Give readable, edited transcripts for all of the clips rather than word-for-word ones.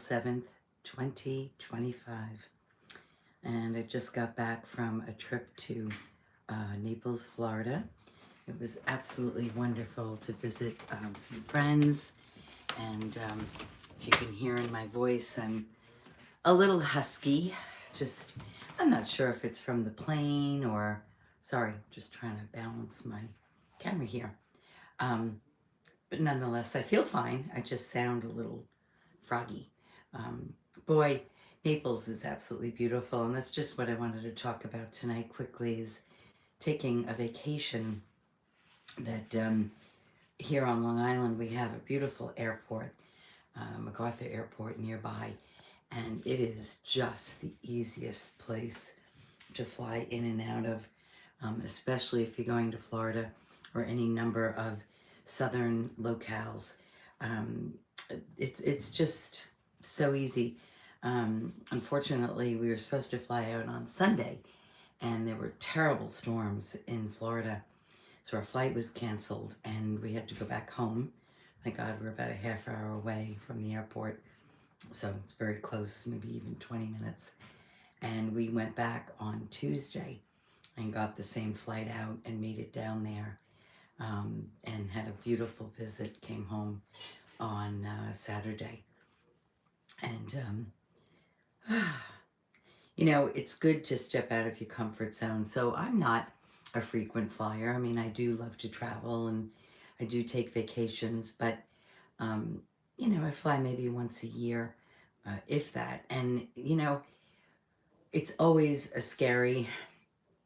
7th, 2025. And I just got back from a trip to Naples, Florida. It was absolutely wonderful to visit some friends. And if you can hear in my voice, I'm a little husky. Just, I'm not sure if it's from the plane or, sorry, just trying to balance my camera here. But nonetheless, I feel fine. I just sound a little froggy. Um, Boy, Naples is absolutely beautiful, and that's just what I wanted to talk about tonight quickly, is taking a vacation. That here on Long Island, we have a beautiful airport, MacArthur Airport nearby, and it is just the easiest place to fly in and out of, especially if you're going to Florida or any number of southern locales. Um, it's just so easy. Unfortunately, we were supposed to fly out on Sunday, and there were terrible storms in Florida, so our flight was canceled, and we had to go back home. Thank God we're about a half hour away from the airport, so it's very close, maybe even 20 minutes. And we went back on Tuesday and got the same flight out and made it down there, and had a beautiful visit. Came home on Saturday. And you know, it's good to step out of your comfort zone. So I'm not a frequent flyer. I mean, I do love to travel and I do take vacations, but you know, I fly maybe once a year, if that. And you know, it's always a scary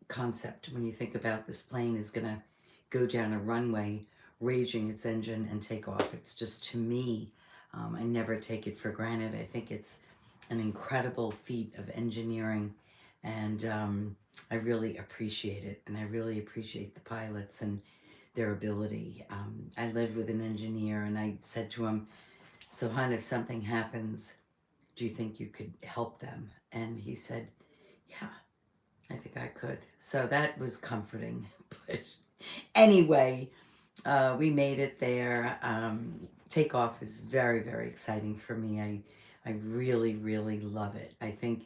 concept when you think about this plane is going to go down a runway, raging its engine and take off. It's just, to me, I never take it for granted. I think it's an incredible feat of engineering, and I really appreciate it, and I really appreciate the pilots and their ability. I lived with an engineer, and I said to him, so hon, if something happens, do you think you could help them? And he said, yeah, I think I could. So that was comforting. But anyway, we made it there. Takeoff is very, very exciting for me. I really, really love it. I think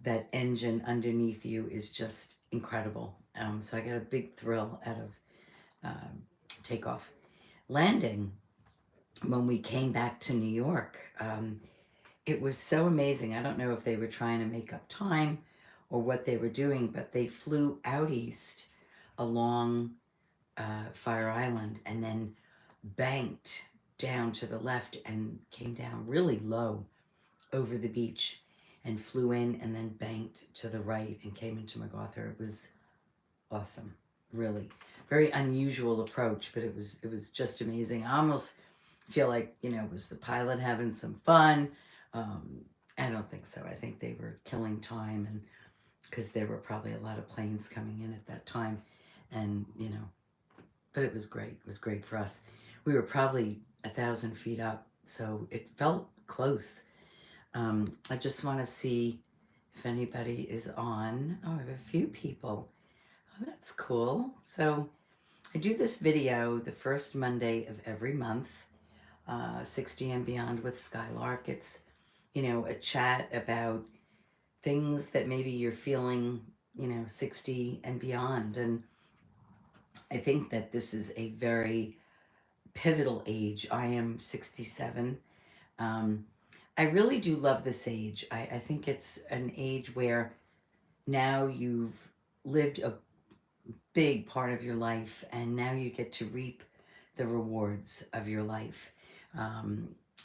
that engine underneath you is just incredible. So I got a big thrill out of takeoff. Landing, when we came back to New York, it was so amazing. I don't know if they were trying to make up time or what they were doing, but they flew out east along Fire Island and then banked down to the left and came down really low over the beach and flew in and then banked to the right and came into MacArthur. It was awesome, really. Very unusual approach, but it was just amazing. I almost feel like, you know, was the pilot having some fun? I don't think so. I think they were killing time, and because there were probably a lot of planes coming in at that time, and you know, but it was great. It was great for us. We were probably 1,000 feet up, so it felt close. I just want to see if anybody is on. Oh, I have a few people. Oh, that's cool. So I do this video the first Monday of every month, 60 and Beyond with Skylark. It's, you know, a chat about things that maybe you're feeling, you know, 60 and beyond. And I think that this is a very pivotal age. I am 67. I really do love this age. I think it's an age where now you've lived a big part of your life, and now you get to reap the rewards of your life.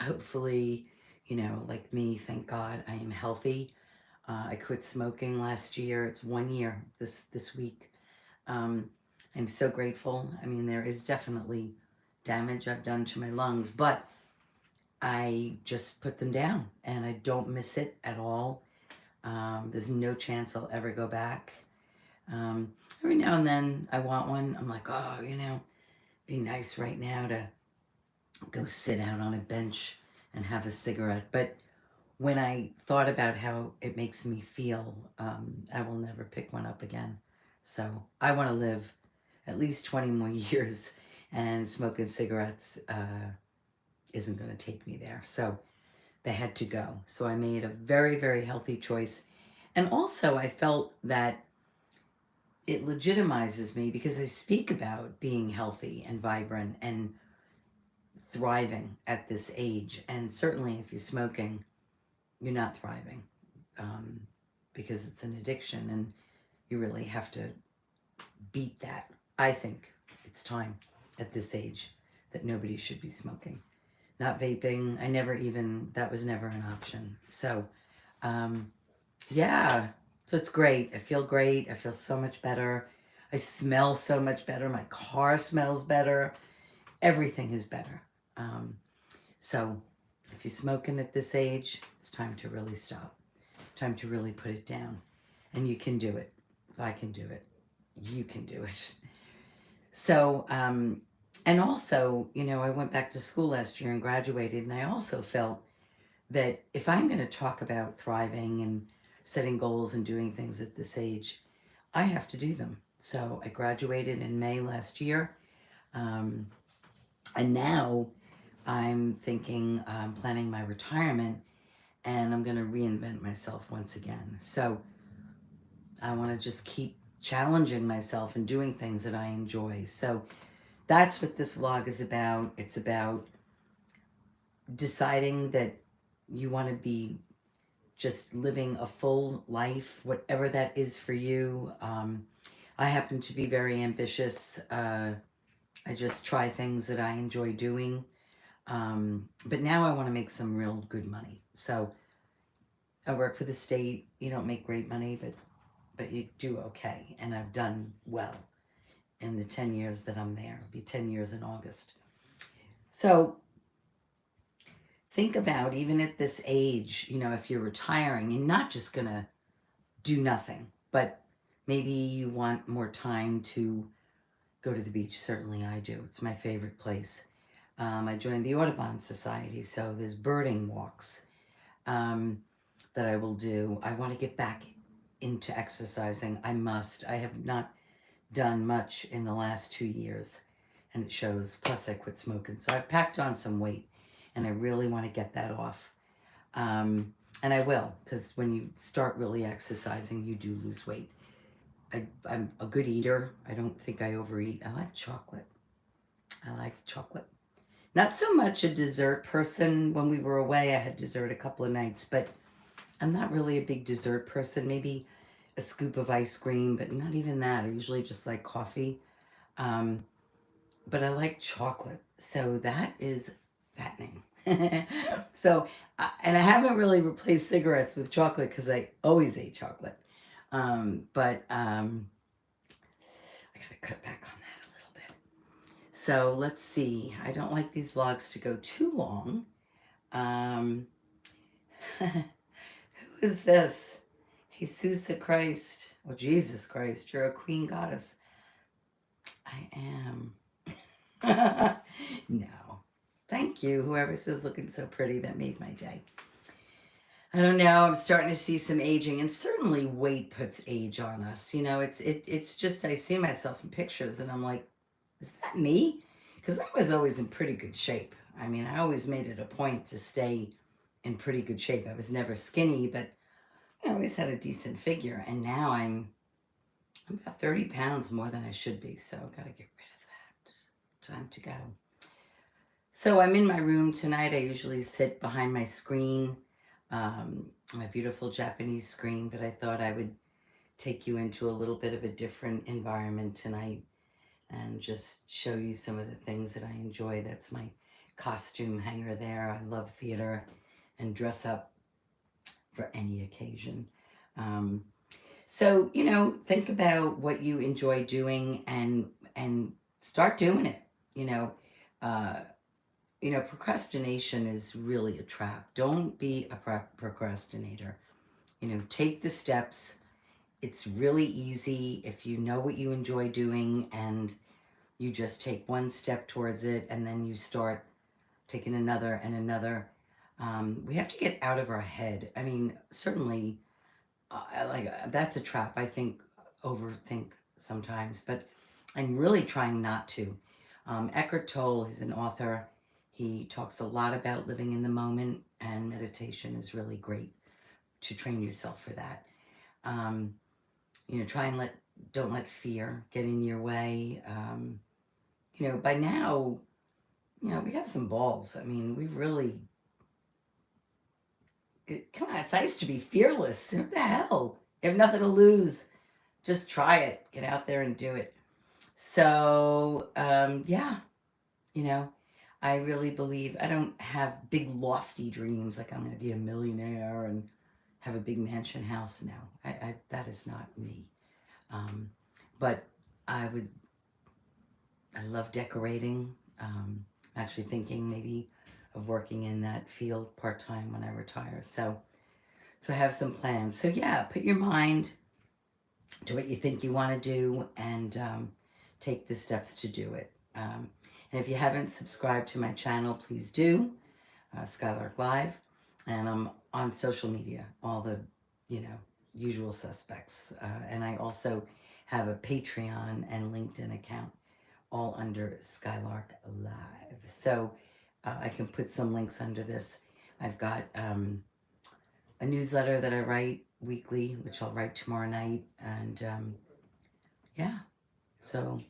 Hopefully, you know, like me, thank God, I am healthy. I quit smoking last year. It's 1 year this week. I'm so grateful. I mean, there is definitely damage I've done to my lungs, but I just put them down and I don't miss it at all. There's no chance I'll ever go back. Every now and then I want one. I'm like, oh, you know, be nice right now to go sit out on a bench and have a cigarette. But when I thought about how it makes me feel, I will never pick one up again. So I want to live at least 20 more years, and smoking cigarettes isn't going to take me there. So they had to go. So I made a very, very healthy choice. And also, I felt that it legitimizes me because I speak about being healthy and vibrant and thriving at this age. And certainly, if you're smoking, you're not thriving, um, because it's an addiction and you really have to beat that. I think it's time at this age that nobody should be smoking. Not vaping. That was never an option. So, um, yeah. So it's great. I feel great. I feel so much better. I smell so much better. My car smells better. Everything is better. Um, so if you're smoking at this age, it's time to really stop. Time to really put it down. And you can do it. If I can do it, you can do it. So, and also, I went back to school last year and graduated, and I also felt that if I'm going to talk about thriving and setting goals and doing things at this age, I have to do them. So I graduated in May last year, um, and now I'm thinking, planning my retirement, and I'm going to reinvent myself once again. So I want to just keep challenging myself and doing things that I enjoy. So that's what this vlog is about. It's about deciding that you want to be just living a full life, whatever that is for you. I happen to be very ambitious. I just try things that I enjoy doing. But now I want to make some real good money. So I work for the state. You don't make great money, but you do okay. And I've done well in the 10 years that I'm there. It'll be 10 years in August. So think about, even at this age, if you're retiring and not just going to do nothing, but maybe you want more time to go to the beach. Certainly I do. It's my favorite place. I joined the Audubon Society, so there's birding walks, that I will do. I want to get back into exercising. I must. I have not done much in the last 2 years, and it shows. Plus, I quit smoking, so I've packed on some weight, and I really want to get that off. And I will, because when you start really exercising, you do lose weight. I'm a good eater. I don't think I overeat. I like chocolate. Not so much a dessert person. When we were away, I had dessert a couple of nights, but I'm not really a big dessert person. Maybe a scoop of ice cream, but not even that. I usually just like coffee. Um, but I like chocolate. So that is fattening. So, and I haven't really replaced cigarettes with chocolate because I always ate chocolate. But I gotta cut back on that a little bit. So let's see. I don't like these vlogs to go too long. Who is this? Jesus Christ. Oh, Jesus Christ. You're a queen goddess. I am. No. Thank you. Whoever says looking so pretty, that made my day. I don't know. I'm starting to see some aging, and certainly weight puts age on us. It's just, I see myself in pictures and I'm like, is that me? Because I was always in pretty good shape. I mean, I always made it a point to stay in pretty good shape. I was never skinny, but I always had a decent figure. And now I'm about 30 pounds more than I should be. So I've got to get rid of that. Time to go. So I'm in my room tonight. I usually sit behind my screen, my beautiful Japanese screen, but I thought I would take you into a little bit of a different environment tonight and just show you some of the things that I enjoy. That's my costume hanger there. I love theater and dress up for any occasion. So, think about what you enjoy doing and start doing it. Uh, procrastination is really a trap. Don't be a procrastinator. Take the steps. It's really easy if you know what you enjoy doing and you just take one step towards it and then you start taking another and another. We have to get out of our head. I mean, certainly, that's a trap. I think overthink sometimes, but I'm really trying not to. Eckhart Tolle, he's an author. He talks a lot about living in the moment, and meditation is really great to train yourself for that. You know, don't let fear get in your way. You know, by now, you know, we have some balls. I mean, we've really, come on, it's nice to be fearless. What the hell? You have nothing to lose. Just try it. Get out there and do it. So, yeah, you know, I really believe I don't have big lofty dreams like I'm going to be a millionaire and have a big mansion house. No, that is not me. But I would, I love decorating. Actually thinking maybe of working in that field part-time when I retire. So I have some plans. So yeah, put your mind to what you think you want to do and take the steps to do it. And if you haven't subscribed to my channel, please do, Skylark Live. And I'm on social media, all the, you know, usual suspects. And I also have a Patreon and LinkedIn account, all under Skylark Live. So I can put some links under this. I've got a newsletter that I write weekly, which I'll write tomorrow night. And yeah, so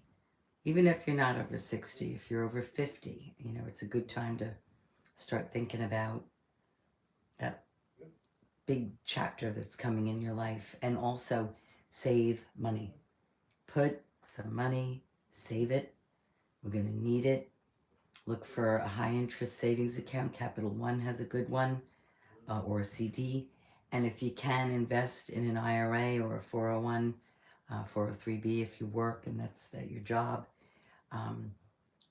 even if you're not over 60, if you're over 50, you know, it's a good time to start thinking about that big chapter that's coming in your life. And also save money. Put some money, save it. We're going to need it. Look for a high interest savings account. Capital One has a good one, or a CD. And if you can, invest in an IRA or a 401, 403B if you work and that's at your job.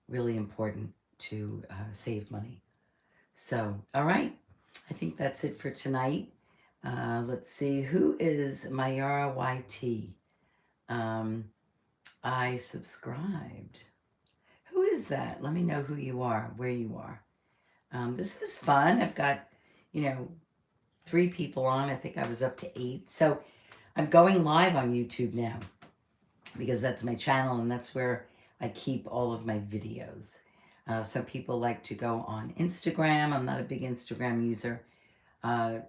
Really important to save money. So, all right. I think that's it for tonight. Let's see. Who is Mayara YT? I subscribed. Who is that? Let me know who you are, where you are. This is fun. I've got, you know, 3 people on. I think I was up to 8. So I'm going live on YouTube now because that's my channel and that's where I keep all of my videos. Some people like to go on Instagram. I'm not a big Instagram user.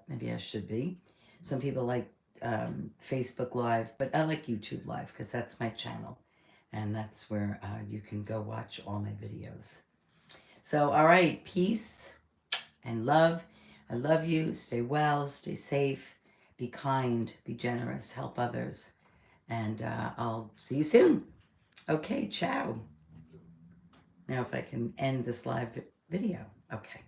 Maybe I should be. Some people like Facebook Live, but I like YouTube Live because that's my channel. And that's where you can go watch all my videos. So, all right, peace and love. I love you. Stay well, stay safe, be kind, be generous, help others. And I'll see you soon. Okay, ciao. Now if I can end this live video. Okay.